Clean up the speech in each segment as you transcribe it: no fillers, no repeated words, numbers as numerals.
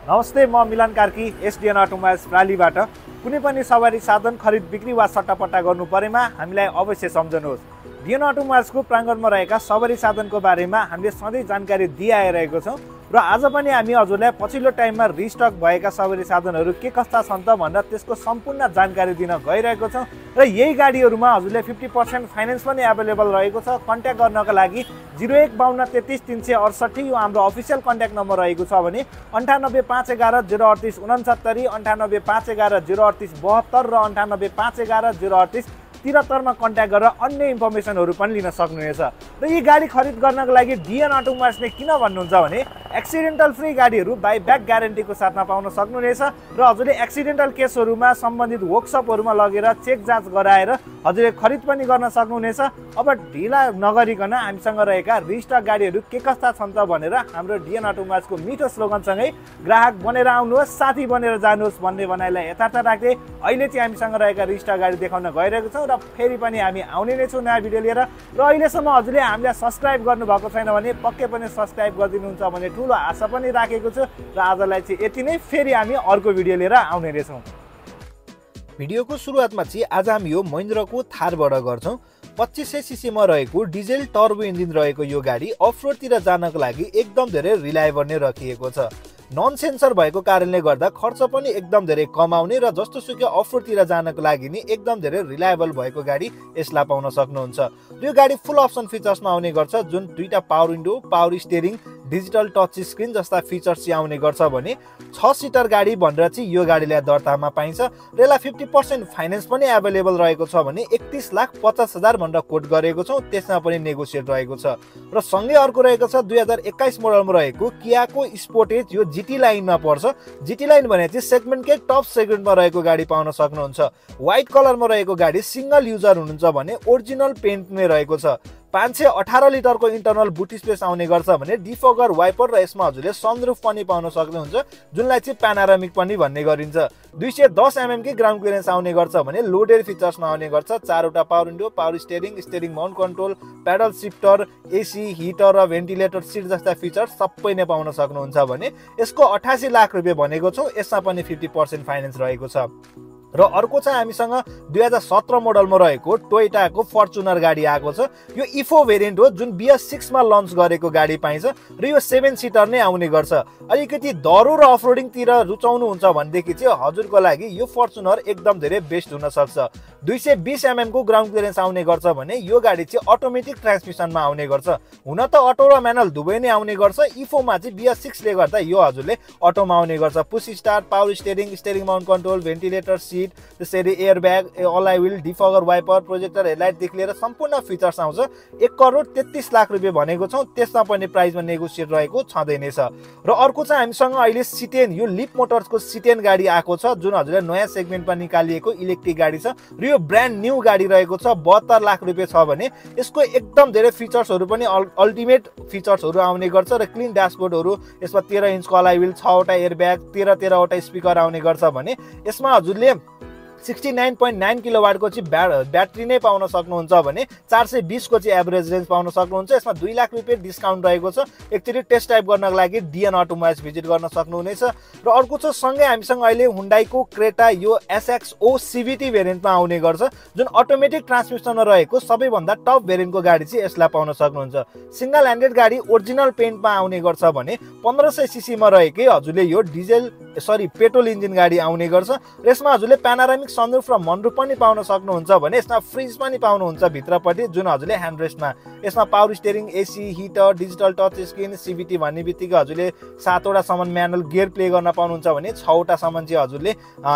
नमस्ते, म मिलन कार्की एसडिएन अटोमोबाइल्स प्रालीबाट। कुनै पनि सवारी साधन खरिद बिक्री वा सट्टापट्टा गर्नु परेमा हामीलाई अवश्य सम्झनुहोस्। डिएन अटोमोबाइल्सको प्राङ्गणमा रहेका सवारी साधनको बारेमा हामीले सधैँ जानकारी दिइआइरहेको छौँ र आज पनि हामी हजुरलाई पछिल्लो टाइममा रिस्टक भएका सवारी साधनहरू के कस्ता छन् त भनेर त्यसको सम्पूर्ण जानकारी दिन गइरहेको छौँ र यही गाडीहरूमा हजुरले 50% फाइनेन्स पनि एभाइलेबल रहेको छ। कन्ट्याक्ट गर्नका लागि 0152 33 368 यो हाम्रो अफिसियल कन्ट्याक्ट नम्बर रहेको छ भने 98 511 038 69, 98 511 038 72 र 98 511 038 73 मा कन्ट्याक्ट गरेर अन्य इन्फर्मेसनहरू पनि लिन सक्नुहुनेछ। र यी गाडी खरिद गर्नको लागि डिएन अटोमोबाइल्सले किन भन्नुहुन्छ भने एक्सिडेन्टल फ्री गाडीहरू बाई ब्याक ग्यारेन्टीको साथमा पाउन सक्नुहुनेछ र हजुरले एक्सिडेन्टल केसहरूमा सम्बन्धित वर्कसपहरूमा लगेर चेक जाँच गराएर हजुरले खरिद पनि गर्न सक्नुहुनेछ। अब ढिला नगरिकन हामीसँग रहेका रिस्टक गाडीहरू के कस्ता छन् त भनेर हाम्रो डिएन अटोमोबाइल्सको मिठो स्लोगनसँगै ग्राहक बनेर आउनुहोस्, साथी बनेर जानुहोस् भन्ने भनाइलाई यथार्थ राख्दै अहिले चाहिँ हामीसँग रहेका रिस्टक गाडी देखाउन गइरहेको छौँ र फेरि पनि हामी आउने नै छौँ नयाँ भिडियो लिएर। र अहिलेसम्म हजुरले हामीलाई सब्सक्राइब गर्नुभएको छैन भने पक्कै पनि सब्सक्राइब गरिदिनुहुन्छ भन्ने ठुलो आशा पनि राखेको छु र आजलाई चाहिँ यति नै। फेरि हामी अर्को भिडियो लिएर आउने नै छौँ। भिडियोको सुरुवातमा चाहिँ आज हामी यो महिन्द्राको थारबाट गर्छौँ। 2500 सीसीमा रहेको डिजेल टर्बो इन्जिन रहेको यो गाडी अफरोडतिर जानको लागि एकदम धेरै रिलायबल नै राखिएको छ। नन सेन्सर भएको कारणले गर्दा खर्च पनि एकदम धेरै कम आउने र जस्तो सुकै अफरोडतिर जानको लागि नि एकदम धेरै रिलायबल भएको गाडी यसलाई पाउन सक्नुहुन्छ। यो गाडी फुल अप्सन फिचर्समा आउने गर्छ, जुन दुईटा power window, power steering, digital touch screen जस्ता फिचर्स चाहिँ आउने गर्छ भने 6 सिटर गाडी भनेर चाहिँ यो गाडीलाई दर्तामा पाइन्छ र यसलाई 50% फाइनेन्स पनि एभाइलेबल रहेको छ भने 31,50,000 भनेर कोट गरेको छौँ। त्यसमा पनि नेगोसिएट रहेको छ र सँगै अर्को रहेको छ 2021 मोडलमा रहेको कियाको स्पोर्टेज। यो जीटी लाइनमा पर्छ। जीटी लाइन भने चाहिँ सेगमेन्टकै टप सेगमेन्टमा रहेको गाडी पाउन सक्नुहुन्छ। व्हाइट कलरमा रहेको गाडी सिंगल युजर हुनुहुन्छ भने ओरिजिनल पेन्टमै रहेको छ। 518 लिटरको इन्टरनल बुट स्पेस आउने गर्छ भने डिफगर वाइपर र यसमा हजुरले सनरुफ पनि पाउन सक्नुहुन्छ, जुनलाई चाहिँ प्यानारामिक पनि भन्ने गरिन्छ। 210 mm की ग्राउन्ड क्लियरेन्स आउने गर्छ भने लोडेड फिचर्समा आउने गर्छ। 4वटा power window, power steering, steering mount control, paddle shifter, AC, heater र भेन्टिलेटर सिट जस्ता फिचर्स सबै नै पाउन सक्नुहुन्छ भने यसको 88 लाख रुपियाँ भनेको छौँ। यसमा पनि 50% फाइनेन्स रहेको छ। र अर्को चाहिँ हामीसँग 2017 मोडलमा रहेको टोयोटाको फर्चुनर गाडी आएको छ। यो इफो भेरिएन्ट हो, जुन BS6 मा लन्च गरेको गाडी पाइन्छ र यो 7 सिटर नै आउने गर्छ। अलिकति दह्रो र अफरोडिङतिर रुचाउनुहुन्छ भनेदेखि चाहिँ हजुरको लागि यो फर्चुनर एकदम धेरै बेस्ट हुन सक्छ। 220 mm को ग्राउन्ड क्लियरेन्स आउने गर्छ भने यो गाडी चाहिँ अटोमेटिक ट्रान्समिसनमा आउने गर्छ। हुन त अटो र म्यानुअल दुवै नै आउने गर्छ। इफोमा चाहिँ BS6 ले गर्दा यो हजुरले अटोमा आउने गर्छ। Push start, power steering, steering mount control, ventilator seat, त्यसरी air bag, alloy wheel, defogger wiper, projector हेडलाइटदेखि लिएर सम्पूर्ण फिचर्स आउँछ। 1,33 लाख रुपियाँ भनेको छौँ। त्यसमा पनि प्राइसमा नेगोसिएट रहेको छँदै नै छ। र अर्को चाहिँ हामीसँग अहिले सिटेन, यो लिप मोटर्सको सिटेन गाडी आएको छ, जुन हजुरले नयाँ सेगमेन्टमा निकालिएको इलेक्ट्रिक गाडी छ र यो ब्रान्ड न्यू गाडी रहेको छ। 72 लाख रुपियाँ छ भने यसको एकदम धेरै फिचर्सहरू पनि अल्टिमेट फिचर्सहरू आउने गर्छ र क्लिन ड्यासबोर्डहरू, यसमा 13 इन्चको अलाइ व्हील, 6वटा एयर ब्याग, 13वटा स्पिकर आउने गर्छ भने यसमा हजुरले 69.9 किलोवाटको चाहिँ ब्याट्री नै पाउन सक्नुहुन्छ भने 420 को चाहिँ एभरेज रेन्ज पाउन सक्नुहुन्छ। यसमा 2 लाख रुपियाँ डिस्काउन्ट रहेको छ। एकचोटि टेस्ट ड्राइभ गर्नको लागि डिएन अटोमोबाइल्स भिजिट गर्न सक्नुहुनेछ। र अर्को छ सँगै हामीसँग अहिले हुन्डाईको क्रेटा, यो SXO CVT भेरिएन्टमा आउने गर्छ, जुन अटोमेटिक ट्रान्समिसनमा रहेको सबैभन्दा टप भेरिएन्टको गाडी चाहिँ यसलाई पाउन सक्नुहुन्छ। सिंगल ह्यान्डेड गाडी ओरिजिनल पेन्टमा आउने गर्छ भने 1500 सीसीमा रहेकै हजुरले यो पेट्रोल इन्जिन गाडी आउने गर्छ। र यसमा हजुरले प्यानारामिक सनरुफ र मनरुफ पनि पाउन सक्नुहुन्छ भने यसमा फ्रिज पनि पाउनुहुन्छ भित्रपट्टि, जुन हजुरले ह्यान्डरेस्टमा। यसमा power steering, AC, heater, digital touch screen, CVT भन्ने बित्तिकै हजुरले 7वटा सम्म म्यानुअल गियर प्ले गर्न पाउनुहुन्छ भने 6वटा सम्म चाहिँ हजुरले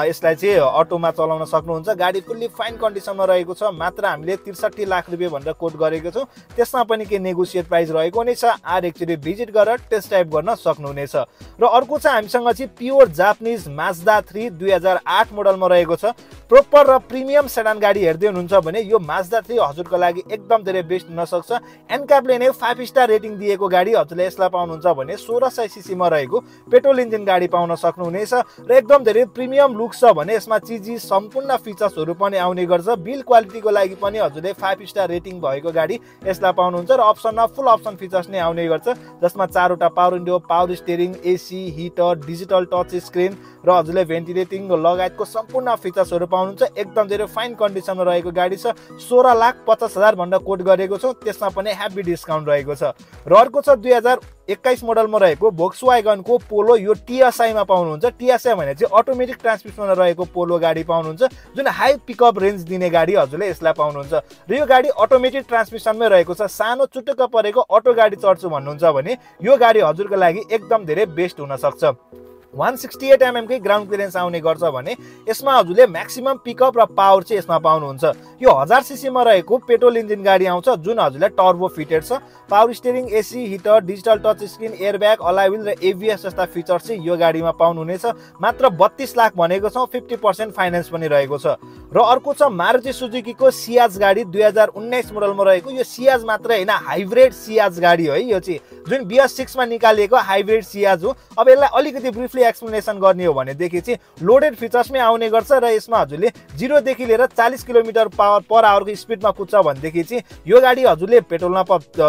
यसलाई चाहिँ अटोमा चलाउन सक्नुहुन्छ। गाडी फुल्ली फाइन कन्डिसनमा रहेको छ। मात्र हामीले 63 लाख रुपियाँ भनेर कोट गरेको छौँ। त्यसमा पनि केही नेगोसिएट प्राइस रहेको नै छ। एकचोटि भिजिट गरेर टेस्ट ड्राइभ गर्न सक्नुहुनेछ। र अर्को चाहिँ हामीसँग चाहिँ प्योर जापानिज माज्दा 3 2008 मोडलमा रहेको छ। प्रोपर र प्रिमियम सेडान गाडी हेर्दै हुनुहुन्छ भने यो माज्दा 3 हजुरको लागि एकदम धेरै बेस्ट हुन सक्छ। एनक्यापले नै 5 स्टार रेटिङ दिएको गाडी हजुरले यसलाई पाउनुहुन्छ भने 1600 सीसी मा रहेको पेट्रोल इन्जिन गाडी पाउन सक्नुहुनेछ र एकदम धेरै प्रिमियम लुक छ भने यसमा चिजी सम्पूर्ण फिचर्सहरु पनि आउने गर्छ। बिल क्वालिटीको लागि पनि हजुरले 5 स्टार रेटिङ भएको गाडी यसलाई पाउनुहुन्छ र अप्सनमा फुल अप्सन फिचर्स नै आउने गर्छ, जसमा 4 वटा power window, power steering, AC, heater, digital touch screen र हजुरले भेन्टिलेटिङ लगायतको सम्पूर्ण फिचर्सहरु पाउनुहुन्छ। एकदम धेरै फाइन कन्डिसनमा रहेको गाडी छ। 16,50,000 भन्दा कोट गरेको छौं, त्यसमा पनि ह्यापी डिस्काउन्ट रहेको छ। र अर्को छ 2021 मोडलमा रहेको भोक्सवागनको पोलो। यो टीएसआई मा पाउनुहुन्छ। टीएसआई भने चाहिँ अटोमेटिक ट्रान्समिसनमा रहेको पोलो गाडी पाउनुहुन्छ, जुन हाई पिकअप रेन्ज दिने गाडी हजुरले यसलाई पाउनुहुन्छ। र यो गाडी अटोमेटिक ट्रान्समिसनमै रहेको छ। सानो चुटुक्क परेको अटो गाडी चढ्छु भन्नुहुन्छ भने यो गाडी हजुरको लागि एकदम धेरै बेस्ट हुन सक्छ। 168 mm कै ग्राउन्ड क्लियरेन्स आउने गर्छ भने यसमा हजुरले म्याक्सिमम पिकअप र पावर चाहिँ यसमा पाउनुहुन्छ। यो 1000 सीसी मा रहेको पेट्रोल इन्जिन गाडी आउँछ, जुन हजुरलाई टर्बो फिटेड छ। Power steering, AC, heater, digital touch screen, airbag, alloy wheel र एबीएस जस्ता फिचर्स चाहिँ यो गाडीमा पाउनुहुनेछ। मात्र 32 लाख भनेको छौं, 50% फाइनान्स पनि रहेको छ। र अर्को छ मारुति सुजुकीको सियाज गाडी 2019 मोडलमा रहेको। यो सियाज मात्र हैन, हाइब्रिड सियाज गाडी हो है। यो चाहिँ जुन BS6 मा निकालिएको हाइब्रिड सियाज हो। अब यसलाई अलिकति ब्रिफली एक्सप्लेनेसन गर्ने हो भनेदेखि चाहिँ लोडेड फिचर्समै आउने गर्छ र यसमा हजुरले 0 देखि लिएर 40 किलोमिटर पर आवरको स्पिडमा कुद्छ भनेदेखि चाहिँ यो गाडी हजुरले पेट्रोलमा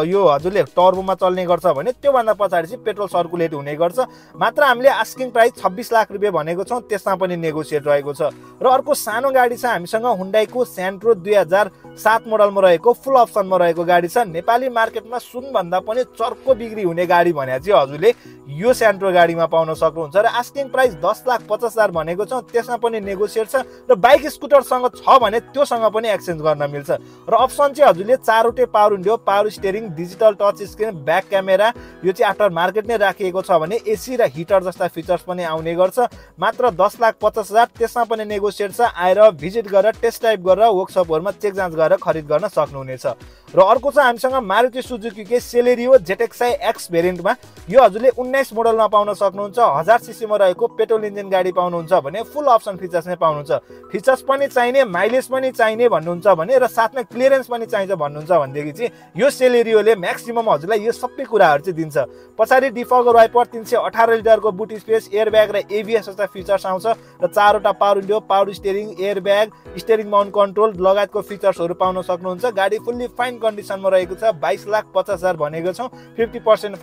यो हजुरले टर्बोमा चल्ने गर्छ भने त्योभन्दा पछाडि चाहिँ पेट्रोल सर्कुलेट हुने गर्छ। मात्र हामीले आस्किङ प्राइस 26 लाख रुपैयाँ भनेको छौं, त्यसमा पनि नेगोसिएट रहेको छ। र अर्को सानो गाडी छ हामीसँग हुन्डाईको स्यान्ट्रो 2007 मोडलमा रहेको फुल अप्सनमा रहेको गाडी छ। नेपाली मार्केटमा सुन भन्दा पनि चर्को बिक्री हुने गाडी भने चाहिँ हजुरले यो स्यान्ट्रो गाडीमा पाउन सक्नुहुन्छ। र आस्किङ प्राइस 10,50,000 भनेको छौं, त्यसमा पनि नेगोसिएट छ। र बाइक स्कुटरसँग छ भने त्योसँग पनि एक्सचेन्ज गर्न मिल्छ। र अप्सन चाहिँ हजुरले 4 वटे power window, power steering, digital touch screen, back camera, यो चाहिँ आफ्टर मार्केट नै राखिएको छ भने एसी र हिटर जस्ता फिचर्स पनि आउने गर्छ। मात्र 10,50,000, त्यसमा पनि नेगोसिएट छ। आएर भिजिट गरेर टेस्ट ड्राइभ गरेर वर्कसपहरुमा चेक जाँच गरेर खरिद गर्न सक्नुहुनेछ। र अर्को छ हामीसँग मारुति सुजुकीको सेलेरियो जेटेक्साई एक्स भेरिएन्टमा। यो हजुरले 19 मोडलमा पाउन सक्नुहुन्छ। 1000 सीसी मा रहेको पेट्रोल इन्जिन गाडी पाउनुहुन्छ भने फुल अप्सन फिचर्स नै पाउनुहुन्छ। फिचर्स पनि चाहिने, माइलेज पनि चाहिने भन्नुहुन्छ भने र साथमा क्लियरेन्स पनि चाहिन्छ भन्नुहुन्छ भनेदेखि चाहिँ यो सेलेरियोले म्याक्सिमम हजुरलाई यो सबै कुराहरु चाहिँ दिन्छ। पछाडी डिफगर वाइपर, 318 लिटरको बुट स्पेस, एयरब्याग र एबीएस जस्ता फिचर्स आउँछ र 4 वटा power window, power steering, airbag, steering mount control लगायतको फिचर्सहरु पाउन सक्नुहुन्छ। गाडी फुल्ली फाइन कन्डिसनमा रहेको छ। 22,50,000 भनेको छौं, 50%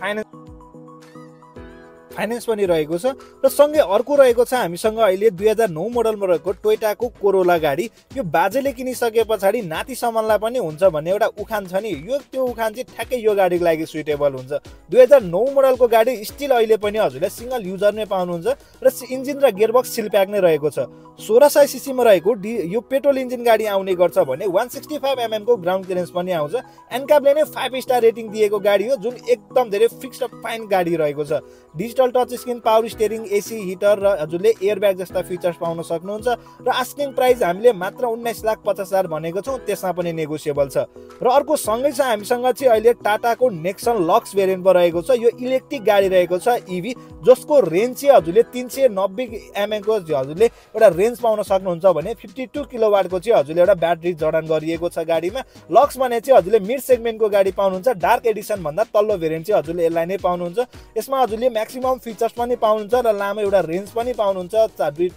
फाइनान्स पनि रहेको छ। र सँगै अर्को रहेको छ हामीसँग अहिले 2009 मोडलमा रहेको टोयोटाको कोरोला गाडी। यो बाजेले किनिसके पछाडि नाति सम्मानलाई पनि हुन्छ भन्ने एउटा उखान छ नि, यो त्यो उखान चाहिँ ठ्याक्कै यो गाडीको लागि सुइटेबल हुन्छ। 2009 मोडलको गाडी स्टिल अहिले पनि हजुरले सिंगल युजर नै पाउनुहुन्छ र इन्जिन र गियरबक्स सिल प्याक नै रहेको छ। 1600 सीसी मा रहेको यो पेट्रोल इन्जिन गाडी आउने गर्छ भने 165 mm को ग्राउन्ड क्लियरेन्स पनि आउँछ। एनक्यापले नै 5 स्टार रेटिङ दिएको गाडी हो, जुन एकदम धेरै फिक्स्ड फाइन गाडी रहेको छ। Digital touch screen, power steering, AC, heater र हजुरले एयरब्याग जस्ता फिचर्स पाउन सक्नुहुन्छ। र आस्किङ प्राइस हामीले मात्र 19,50,000 भनेको छौं, त्यसमा पनि नेगोसिएबल छ। र अर्को सँगै छ हामीसँग चाहिँ अहिले टाटाको नेक्सन लक्स भेरिएन्टमा रहेको छ। यो इलेक्ट्रिक गाडी रहेको छ, इभी, जसको रेन्ज चाहिँ हजुरले 390 mm को हजुरले एउटा रेन्ज पाउन सक्नुहुन्छ भने 52 किलोवाटको चाहिँ हजुरले एउटा ब्याट्री जडान गरिएको छ गाडीमा। लक्स भने चाहिँ हजुरले मिड सेगमेन्टको गाडी पाउनुहुन्छ। डार्क एडिसन भन्दा तल्लो भेरिएन्ट चाहिँ हजुरले यसलाई नै पाउनुहुन्छ। यसमा हजुरले म्याक्सिमम फिचर्स पनि पाउनुहुन्छ र लामो एउटा रेन्ज पनि पाउनुहुन्छ।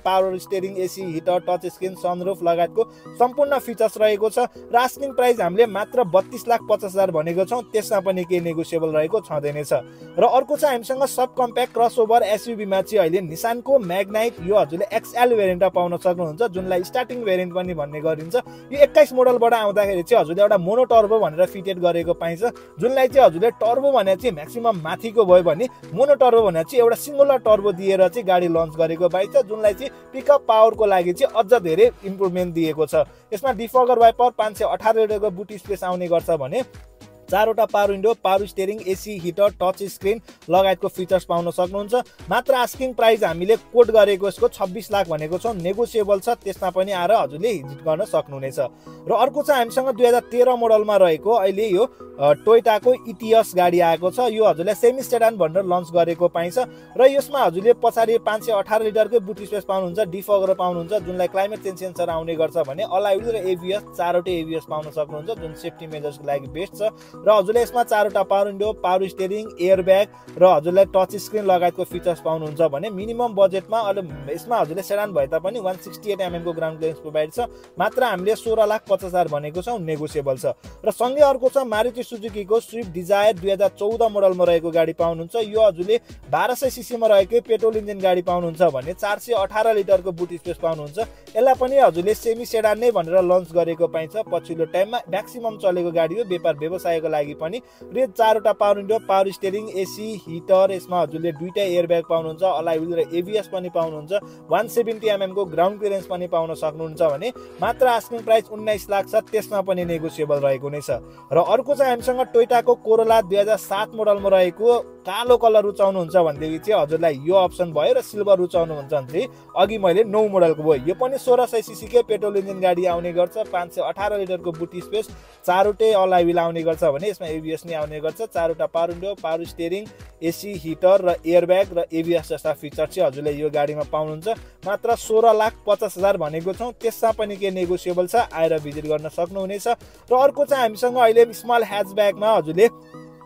Power steering, AC, heater, touch screen, sunroof लगायतको सम्पूर्ण फिचर्स रहेको छ। र आस्किङ प्राइस हामीले मात्र 32,50,000 भनेको छौं, त्यसमा पनि केही नेगोसिएबल रहेको छँदैनछ। र अर्को छ हामीसँग सब कम्प्याक्ट क्रसओभर एसयुभी मा चाहिँ अहिले निसानको म्याग्नाइट, यो हजुरले एक्सएल भेरिएन्टमा पाउन सक्नुहुन्छ, जुनलाई स्टार्टिङ भेरिएन्ट पनि भन्ने गरिन्छ। यो 21 मोडलबाट आउँदाखेरि चाहिँ हजुरले एउटा मोनो टर्बो भनेर फिटेड गरेको पाइन्छ, जुनलाई चाहिँ हजुरले टर्बो भने चाहिँ म्याक्सिमम माथिको भयो भने मोनो टर्बो भने चाहिँ एउटा सिंगुलर टर्बो दिएर चाहिँ गाडी लन्च गरेको पाइन्छ, जुनलाई चाहिँ पिकअप पावरको लागि चाहिँ अझ धेरै इम्प्रुभमेन्ट दिएको छ। यसमा डिफगर वाइपर, 518 लिटरको बुट स्पेस आउने गर्छ भने चारवटा power window, power steering, AC, heater, touch screen लगायतको फिचर्स पाउन सक्नुहुन्छ। मात्र आस्किङ प्राइस हामीले कोट गरेको यसको 26 लाख भनेको छौँ, नेगोसिएबल छ, त्यसमा पनि आएर हजुरले भिजिट गर्न सक्नुहुनेछ। र अर्को चाहिँ हामीसँग 2013 मोडलमा रहेको अहिले यो टोयोटाको इटिएस गाडी आएको छ। यो हजुरले सेमी सेडान भनेर लन्च गरेको पाइन्छ र यसमा हजुरले पछाडि 518 लिटरकै बुट स्पेस पाउनुहुन्छ, डिफगर पाउनुहुन्छ जुनलाई क्लाइमेट चेन्ज सेन्सर आउने गर्छ भने, अलाइड र एबिएस चारवटै एबिएस पाउन सक्नुहुन्छ जुन सेफ्टी मेजर्सको लागि बेस्ट छ। र हजुरले यसमा चारवटा power window, power steering, air bag र हजुरलाई टच स्क्रिन लगायतको फिचर्स पाउनुहुन्छ भने मिनिमम बजेटमा यसमा हजुरले सेडान भए तापनि 168 mm को ग्राउन्ड क्लियरेन्स प्रोभाइड छ। मात्र हामीले 16,50,000 भनेको छौँ, नेगोसिएबल छ। र सँगै अर्को छ मारुति सुजुकीको स्विफ्ट डिजायर 2014 मोडलमा रहेको गाडी पाउनुहुन्छ। यो हजुरले 1200 सीसी मा रहेको पेट्रोल इन्जिन गाडी पाउनुहुन्छ भने 418 लिटरको बुट स्पेस पाउनुहुन्छ। यसलाई पनि हजुरले सेमी सेडान नै भनेर लन्च गरेको पाइन्छ। पछिल्लो टाइममा म्याक्सिमम चलेको गाडी हो व्यापार व्यवसायको लागि पनि। र चारवटा power window, power steering, AC, heater, यसमा हजुरले दुईटा एयर ब्याग पाउनुहुन्छ, अलाइ व्हिल र एबिएस पनि पाउनुहुन्छ, 170 mm को ग्राउन्ड क्लियरेन्स पनि पाउन सक्नुहुन्छ भने मात्र आस्किङ प्राइस 19 लाख छ, त्यसमा पनि नेगोसिएबल रहेको नै छ। र अर्को चाहिँ हामीसँग टोयोटाको कोरोला 2007 मोडलमा रहेको कालो कलर रुचाउनुहुन्छ भनेदेखि चाहिँ हजुरलाई यो अप्सन भयो र सिल्भर रुचाउनुहुन्छ भने चाहिँ अघि मैले 9 मोडलको भयो। यो पनि 1600 सीसी कै पेट्रोल इन्जिन गाडी आउने गर्छ, 518 लिटरको बुट स्पेस, चारवटै अलाइ व्हिल आउने गर्छ भने यसमा एबिएस नै आउने गर्छ। चारवटा power window, power steering, AC, heater र एयर ब्याग र एबिएस जस्ता फिचर चाहिँ हजुरले यो गाडीमा पाउनुहुन्छ। मात्र 16,50,000 भनेको छौँ, त्यसमा पनि के नेगोसिएबल छ, आएर भिजिट गर्न सक्नुहुनेछ। र अर्को चाहिँ हामीसँग अहिले स्मल ह्याचब्याकमा हजुरले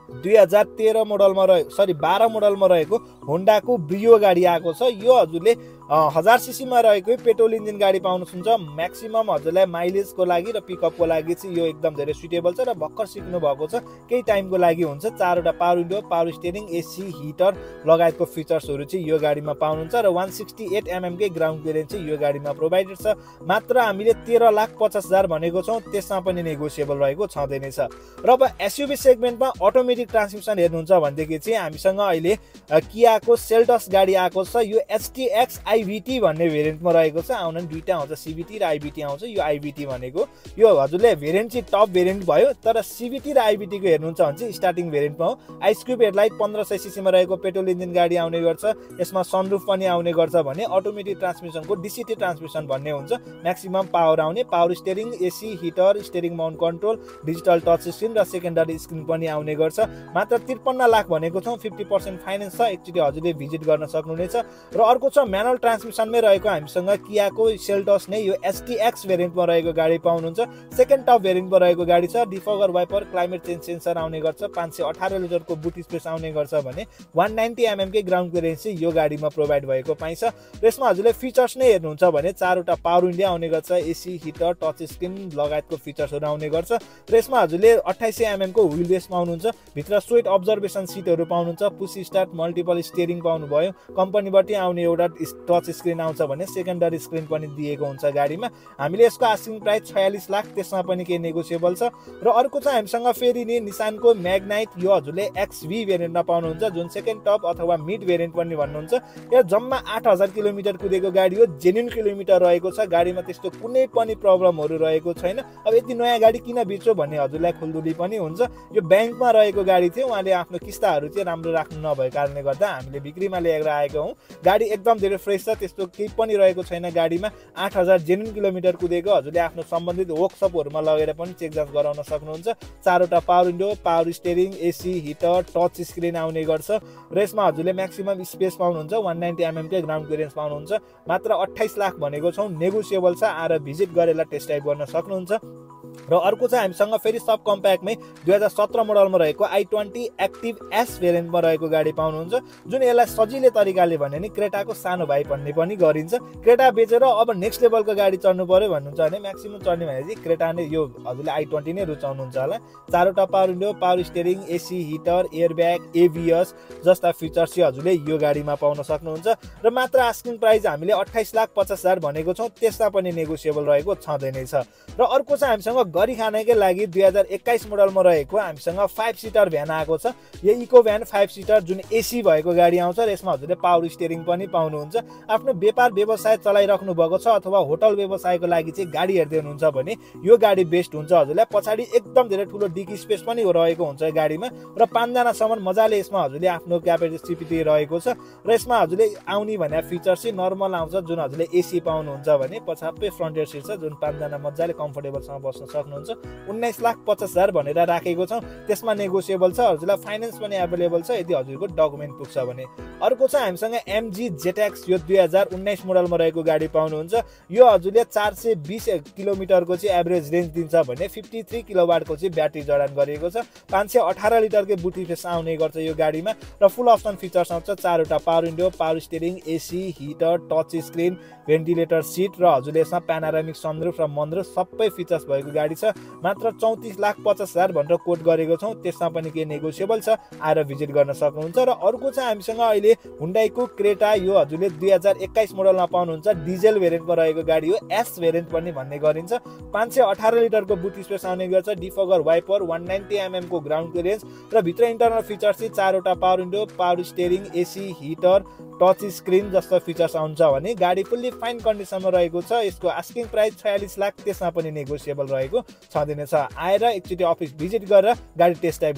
2013 मोडलमा 12 मोडलमा रहेको होन्डाको ब्रियो गाडी आएको छ। यो हजुरले 1000 सीसी मा रहेको पेट्रोल इन्जिन गाडी पाउनुहुन्छ। म्याक्सिमम हजुरलाई माइलेजको लागि र पिकअपको लागि चाहिँ यो एकदम धेरै सुटेबल छ र भर्खर सिक्नु भएको छ, केही टाइमको लागि हुन्छ। चारवटा power window, power steering, AC, heater लगायतको फिचर्सहरू चाहिँ यो गाडीमा पाउनुहुन्छ र 168 mm कै ग्राउन्ड क्लियरेन्स चाहिँ यो गाडीमा प्रोभाइडेड छ। मात्र हामीले 13,50,000 भनेको छौँ, त्यसमा पनि नेगोसिएबल रहेको छँदै नै छ। र अब एसयुभी सेगमेन्टमा अटोमेटिक ट्रान्समिसन हेर्नुहुन्छ भनेदेखि चाहिँ हामीसँग अहिले कियाको सेल्टस गाडी आएको छ। यो एचटीएक्स आईबीटी भन्ने भेरिएन्टमा रहेको छ। आउन दुईटा आउँछ, सीबीटी र आईबीटी आउँछ। यो आईबीटी भनेको यो हजुरले भेरिएन्ट चाहिँ टप भेरिएन्ट भयो, तर सीबीटी र आईबीटी को हेर्नुहुन्छ भने चाहिँ स्टार्टिङ भेरिएन्टमा हो। आइस्क्युब हेडलाइट 1500 सीसी मा रहेको पेट्रोल इन्जिन गाडी आउने गर्छ। यसमा सनरुफ पनि आउने गर्छ भने अटोमेटिक ट्रान्समिसनको डीसीटी ट्रान्समिसन भन्ने हुन्छ। म्याक्सिमम पावर आउने, power steering, AC, heater, steering mount control, digital touch screen र सेकेन्डरी स्क्रिन पनि आउने गर्छ। मात्र 53 लाख भनेको छौँ, 50% फाइनेन्स छ। एकचोटि हजुरले भिजिट गर्न सक्नुहुनेछ। र अर्को छ म्यानुअल ट्रान्समिसनमै रहेको हामीसँग कियाको सेल्टस नै यो एचटीएक्स भेरिएन्टमा रहेको गाडी पाउनुहुन्छ। सेकेन्ड टप भेरिएन्टमा रहेको गाडी छ। डिफगर वाइपर, क्लाइमेट चेन्ज सेन्सर आउने गर्छ, 518 लिटरको बुट स्पेस आउने गर्छ भने 190 mm कै ग्राउन्ड क्लियरेन्स चाहिँ यो गाडीमा प्रोभाइड भएको पाइन्छ। र यसमा हजुरले फिचर्स नै हेर्नुहुन्छ भने चारवटा पावर विन्डो आउने गर्छ, एसी, हिटर, टच स्क्रिन लगायतको फिचर्सहरू आउने गर्छ। र यसमा हजुरले 2800 mm को व्हील बेस पाउनुहुन्छ। भित्र स्वेट अब्जर्भेसन सिटहरू पाउनुहुन्छ, पुश स्टार्ट, मल्टिपल स्टियरिङ पाउनुभयो। कम्पनीबाटै आउने एउटा टच स्क्रिन आउँछ भने सेकेन्डरी स्क्रिन पनि दिएको हुन्छ गाडीमा। हामीले यसको आस्किङ प्राइस 46 लाख, त्यसमा पनि केही नेगोसिएबल छ। र अर्को चाहिँ हामीसँग फेरि नि निसानको म्याग्नाइट, यो हजुरले एक्सभी भेरिएन्टमा पाउनुहुन्छ, जुन सेकेन्ड टप अथवा मिड भेरिएन्ट पनि भन्नुहुन्छ। यो जम्मा 8000 किलोमिटर कुदेको गाडी हो, जेन्युन किलोमिटर रहेको छ। गाडीमा त्यस्तो कुनै पनि प्रब्लमहरू रहेको छैन। अब यति नयाँ गाडी किन बेच्यो भन्ने हजुरलाई खुल्दुली पनि हुन्छ। यो ब्याङ्कमा रहेको गाडी थियो, उहाँले आफ्नो किस्ताहरू चाहिँ राम्रो राख्नु नभएको कारणले गर्दा हामीले बिक्रीमा लिएर आएको हौँ। गाडी एकदम धेरै फ्रेस छ, त्यस्तो केही पनि रहेको छैन गाडीमा। 8000 जेन्युन किलोमिटर कुदेको, हजुरले आफ्नो सम्बन्धित वर्कसपहरूमा लगेर पनि चेक जाँच गराउन सक्नुहुन्छ। चारवटा power window, power steering, AC, heater, touch screen आउने गर्छ। र यसमा हजुरले म्याक्सिमम स्पेस पाउनुहुन्छ, 190 mm कै ग्राउन्ड क्लियरेन्स पाउनुहुन्छ। मात्र 28 लाख भनेको छौँ, नेगोसिएबल छ। आएर भिजिट गरेर टेस्ट ड्राइभ गर्न सक्नुहुन्छ। र अर्को चाहिँ हामीसँग फेरि सब कम्प्याक्टमै 2017 मोडलमा रहेको i20 एक्टिभ एस भेरिएन्टमा रहेको गाडी पाउनुहुन्छ, जुन यसलाई सजिलै तरिकाले भन्यो नि क्रेटाको सानो भाइ भन्ने पनि गरिन्छ। क्रेटा बेचेर अब नेक्स्ट लेभलको गाडी चढ्नु पर्यो भन्नुहुन्छ भने म्याक्सिमम चढ्ने भने चाहिँ क्रेटा नै, यो हजुरले i20 नै रुचाउनुहुन्छ होला। चारवटा power window, power steering, AC, heater, air bag, ABS जस्ता फिचर्स चाहिँ हजुरले यो गाडीमा पाउन सक्नुहुन्छ। र मात्र आस्किङ प्राइस हामीले 28,50,000 भनेको छौँ, त्यसमा पनि नेगोसिएबल रहेको छँदै नै छ। र अर्को चाहिँ हामीसँग गरी खानकै लागि 2021 मोडलमा रहेको हामीसँग 5 सिटर भ्यान आएको छ। यो इको भ्यान 5 सिटर जुन एसी भएको गाडी आउँछ र यसमा हजुरले पावर स्टियरिङ पनि पाउनुहुन्छ। आफ्नो व्यापार व्यवसाय चलाइराख्नु भएको छ अथवा होटल व्यवसायको लागि चाहिँ गाडी हेर्दै हुनुहुन्छ भने यो गाडी बेस्ट हुन्छ हजुरलाई। पछाडि एकदम धेरै ठुलो डिकी स्पेस पनि रहेको हुन्छ गाडीमा र 5 जनासम्म मजाले यसमा हजुरले आफ्नो क्यापेसिटी रहेको छ र यसमा हजुरले आउने भने फिचर चाहिँ नर्मल आउँछ जुन हजुरले एसी पाउनुहुन्छ भने पछापै फ्रन्टियर सिट छ जुन 5 जना मजाले कम्फर्टेबलसँग बस्न सक्नुहुन्छ। 19,50,000 भनेर राखेको छौँ। त्यसमा नेगोसिएबल छ, हजुरलाई फाइनेन्स पनि एभाइलेबल छ यदि हजुरको डकुमेन्ट पुग्छ भने। अर्को छ हामीसँग MG ZX, यो 2019 मोडलमा रहेको गाडी पाउनुहुन्छ। यो हजुरले 420 किलोमिटरको चाहिँ एभरेज रेन्ज दिन्छ भने 53 किलोवाटको चाहिँ ब्याट्री जडान गरिएको छ। 518 लिटरकै बुटी फेस आउने गर्छ यो गाडीमा र फुल अप्सन फिचर्स आउँछ। 4वटा power window, power steering, AC, heater, touch screen, ventilator seat र हजुरले यसमा प्यानोरामिक सनरुफ र मनरुफ सबै फिचर्स भएको गाडी छ। मात्र 34,50,000 भनेर कोट गरेको छौँ। त्यसमा पनि केही नेगोसिएबल छ, आएर भिजिट गर्न सक्नुहुन्छ। र अर्को चाहिँ हामीसँग अहिले हुन्डाईको क्रेटा, यो हजुरले 2021 मोडलमा पाउनुहुन्छ। डिजेल भेरिएन्टमा रहेको गाडी हो, एस भेरिएन्ट पनि भन्ने गरिन्छ। 518 लिटरको बुट स्पेस आउने गर्छ। डिफगर वाइपर, 190 mm को ग्राउन्ड क्लियरेन्स र भित्र इन्टरनल फिचर्स चाहिँ 4वटा power window, power steering, AC, heater, touch screen जस्तो फिचर्स आउँछ भने गाडी फुल्ली फाइन कन्डिसनमा रहेको छ। यसको आस्किङ प्राइस 46 लाख, त्यसमा पनि नेगोसिएबल रहेको छँदैछ। आएर एकचोटि अफिस भिजिट गरेर गाडी टेस्ट ड्राइभ